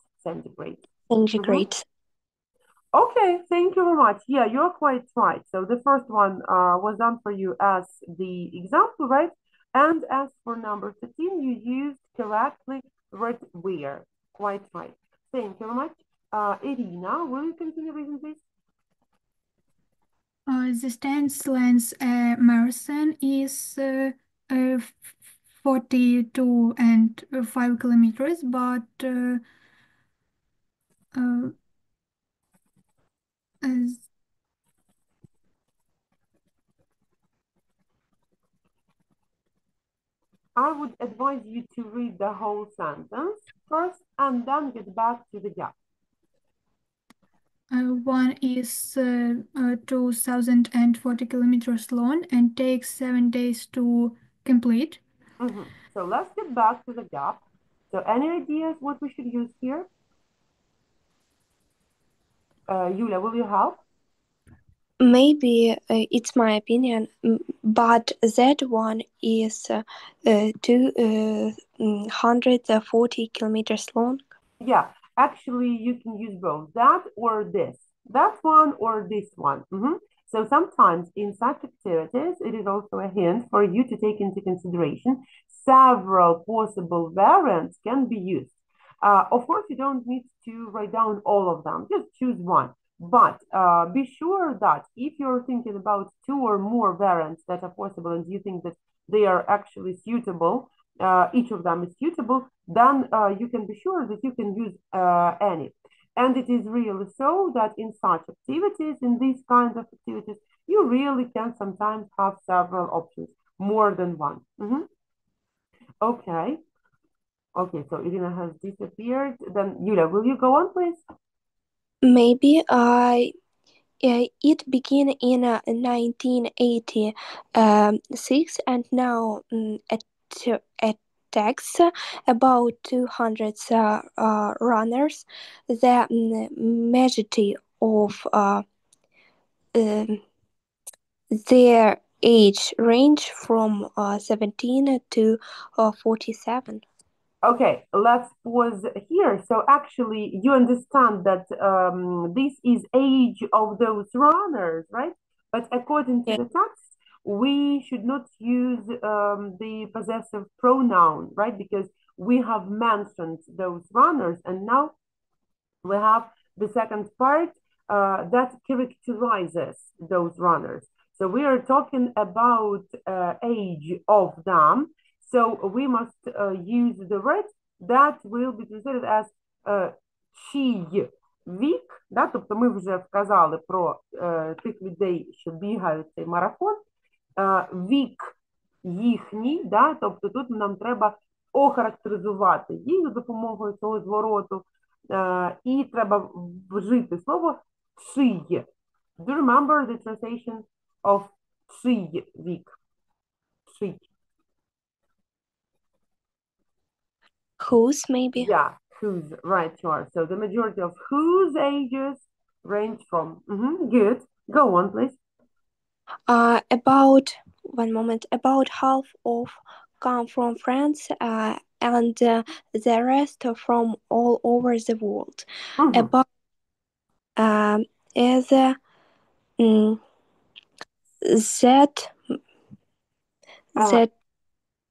Okay, thank you very much. Yeah, you're quite right. So the first one was done for you as the example, right? And as for number 13, you used correctly the word where. Quite right. Thank you very much. Irina, will you continue reading, please? The distance length marathon is 42 and 5 kilometers, but I would advise you to read the whole sentence first and then get back to the gap. One is 2,040 kilometers long and takes 7 days to complete. So let's get back to the gap. So any ideas what we should use here? Yulia, will you help? Maybe it's my opinion, but that one is 240 kilometers long. Yeah, actually you can use both that or this. That one or this one. So sometimes in such activities, it is also a hint for you to take into consideration several possible variants can be used. Of course, you don't need to write down all of them, just choose one. But be sure that if you're thinking about two or more variants that are possible and you think that they are actually suitable, each of them is suitable, then you can be sure that you can use any. And it is really so that in such activities, in these kinds of activities, you really can sometimes have several options, more than one. Okay. Okay, so Irina has disappeared. Then Yulia, will you go on, please? Maybe it began in 1986 and now it takes about 200 runners. The majority of their age range from 17 to 47. Okay, let's pause here. So actually, you understand that this is age of those runners, right? But according to the text, we should not use the possessive pronoun, right? Because we have mentioned those runners, and now we have the second part that characterizes those runners. So we are talking about age of them. So we must use the word that will be translated as чий вік, да? Тобто ми вже вказали про тих людей, що бігають цей марафон. Вік їхній, да? Тобто тут нам треба охарактеризувати їх за допомогою цього звороту. І треба вжити слово чий. Do you remember the translation of чий вік? Чий. Whose, maybe? Yeah, whose, right, sure. So the majority of whose ages range from, good. Go on, please. About half of come from France and the rest from all over the world. About is that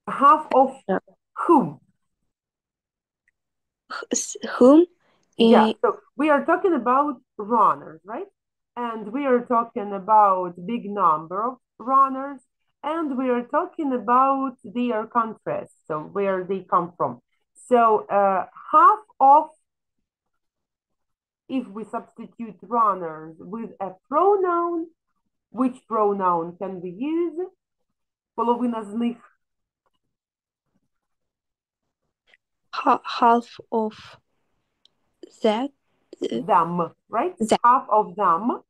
half of whom? Whom? Yeah, so we are talking about runners, right? And we are talking about big number of runners, and we are talking about their countries, so where they come from. So half of, if we substitute runners with a pronoun, which pronoun can we use? Половина з них. Half of that. Them, right? Half of them.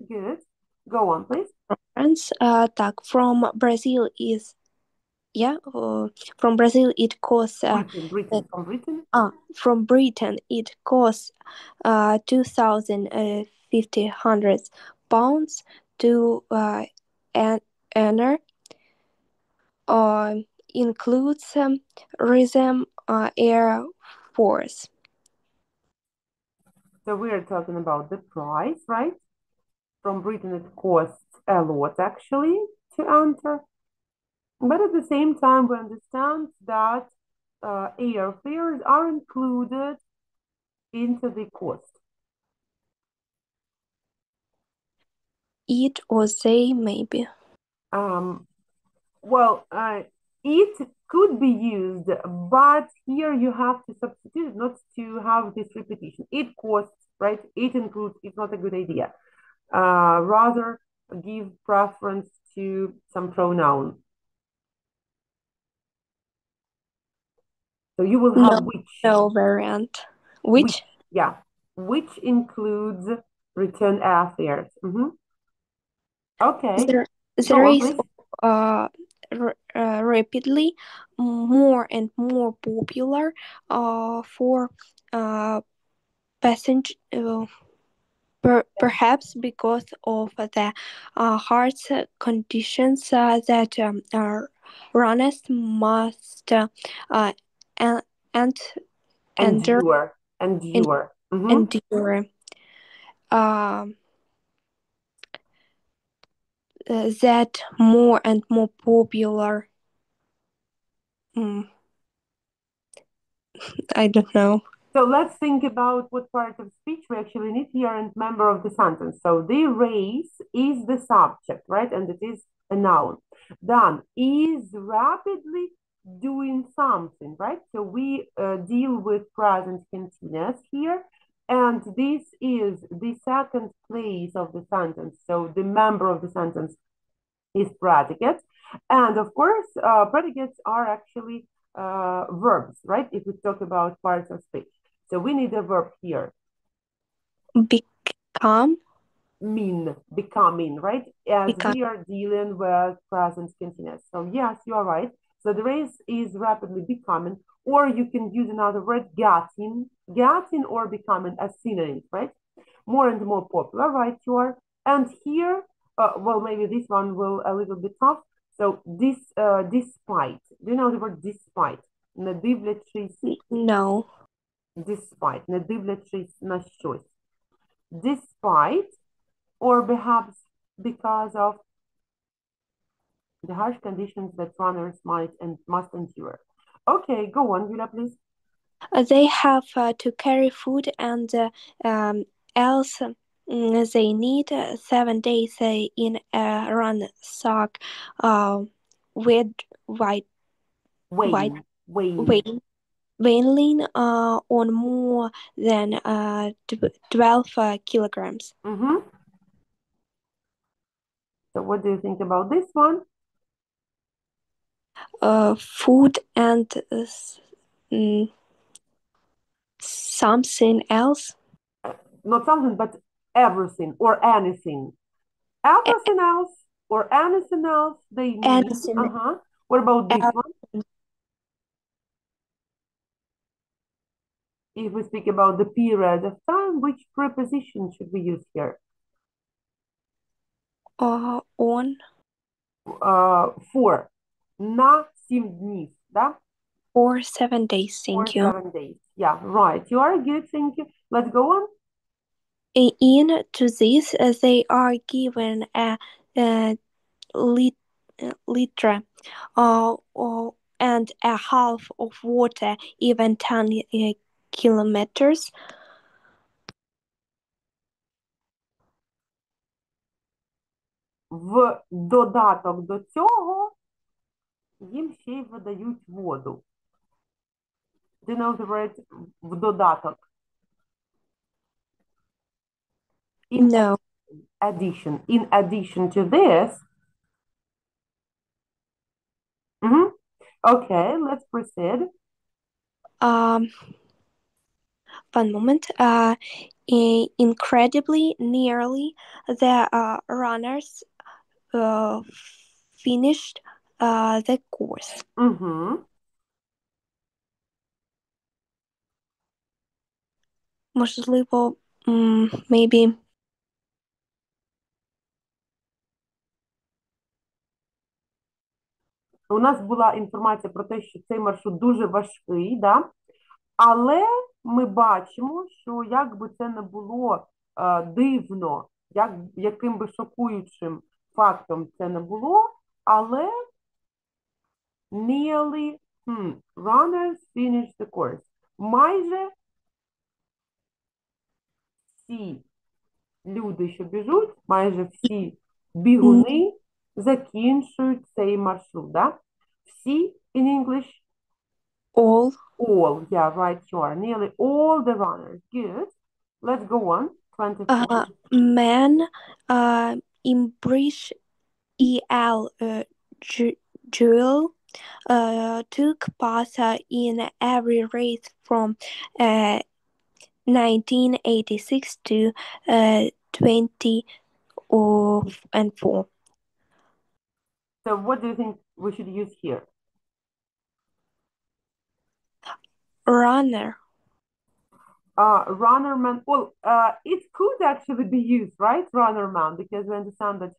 Good. Go on, please. France, так, from Brazil is, from Brazil it costs from Britain it costs 2,500 pounds to enter. Includes Rhythm Air Force. So we are talking about the price, right? From Britain it costs a lot actually to enter. But at the same time, we understand that airfares are included into the cost. It or they, maybe. Well, it could be used, but here you have to substitute not to have this repetition. It costs, right? It includes, it's not a good idea. Rather give preference to some pronoun. So you will have which. No variant. Which? Yeah. Which includes return airfares. Okay. There is rapidly more and more popular for passenger, perhaps because of the hard conditions that runners must endure. That more and more popular. I don't know. So let's think about what part of speech we actually need here and member of the sentence. So the race is the subject, right? And it is a noun. Then is rapidly doing something, right? So we deal with present continuous here. And this is the second place of the sentence. So the member of the sentence is predicate. And of course, predicates are actually verbs, right? If we talk about parts of speech. So we need a verb here. Become. Becoming, right? As Become. we are dealing with present continuous. So yes, you are right. So the race is rapidly becoming, or you can use another word, getting or becoming as synonyms, right? More and more popular, right? You are. And here, well, maybe this one will a little bit tough. So this, despite. Do you know the word despite? Не дивлячись. No. Despite. Не дивлячись на щось. Despite, or perhaps because of the harsh conditions that runners might and must endure. Okay, go on, Yulia, please. They have to carry food and else they need 7 days in a rucksack with weighing on more than 12 kilograms. Mm-hmm. So what do you think about this one? Food and something else. Not something, but everything or anything. Everything else or anything else they need. Anything. What about this one? If we speak about the period of time, which preposition should we use here? On. For. На 7 днів, да? Or 7 days, thank you. 7 days. Yeah, right. You are good, thank you. Let's go on. In to this, they are given a liter and a half of water, even 10 kilometers. В додаток до цього їм ще й видають воду. Do you know the word в додаток? No. Addition. In addition to this. Okay, let's proceed. One moment. Incredibly, nearly the runners finished the course. Можливо, maybe. У нас була інформація про те, що цей маршрут дуже важкий, да? Але ми бачимо, що як би це не було дивно, яким би шокуючим фактом це не було, але nearly runners finish the course. Майже всі люди, що біжуть, майже всі бігуни закінчують цей маршрут, да? Всі in English? All. All, yeah, right, sure. Nearly all the runners. Good. Let's go on. 24. Man Imbrish E.L. Jewel took part in every race from 1986 to 2004. So what do you think we should use here? Runner. Runner man. Well, it could actually be used, right? Runner man, because we understand that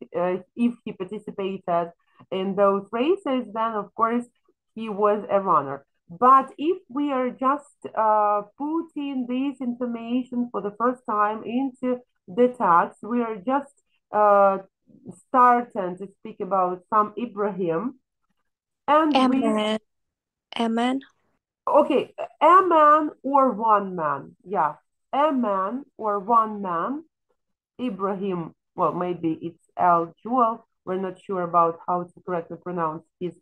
if he participated in those races, then of course he was a runner. But if we are just putting this information for the first time into the text, we are just starting to speak about some Ibrahim. And a man. Okay, a man or one man. Yeah, a man or one man. Ibrahim, well, maybe it's Al-Jewel. We're not sure about how to correctly pronounce his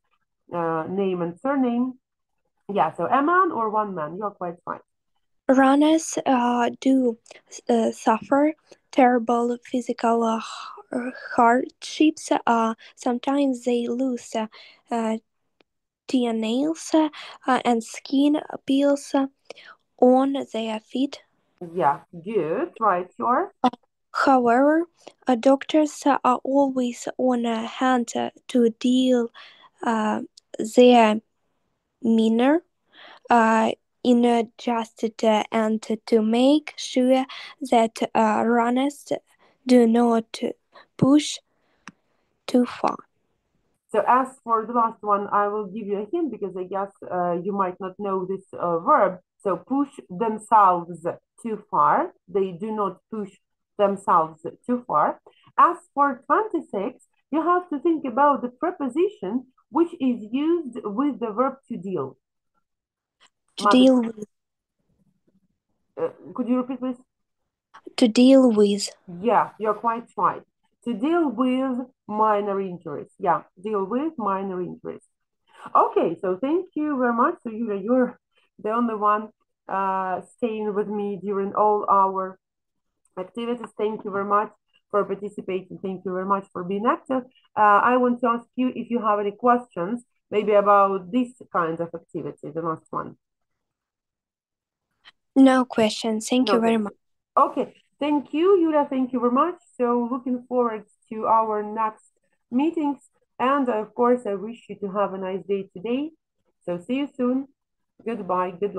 name and surname. Yeah, so a man or one man, you're quite fine. Runners do suffer terrible physical hardships. Sometimes they lose toenails and skin peels on their feet. Yeah, good. Right, sure. However, doctors are always on hand to deal their manner inadjusted and to make sure that runners do not push too far. So as for the last one, I will give you a hint because I guess you might not know this verb. So push themselves too far. They do not push themselves too far. As for 26, you have to think about the preposition which is used with the verb to deal. To deal with. Could you repeat, please? To deal with. Yeah, you're quite right. To deal with minor injuries. Yeah, deal with minor injuries. Okay, so thank you very much. So you're the only one staying with me during all our activities. Thank you very much for participating. Thank you very much for being active. I want to ask you if you have any questions, maybe about this kind of activity, the last one. No questions. Thank you very much. Okay, thank you, Yulia. Thank you very much. So looking forward to our next meetings. And of course, I wish you to have a nice day today. So see you soon. Goodbye. Good luck.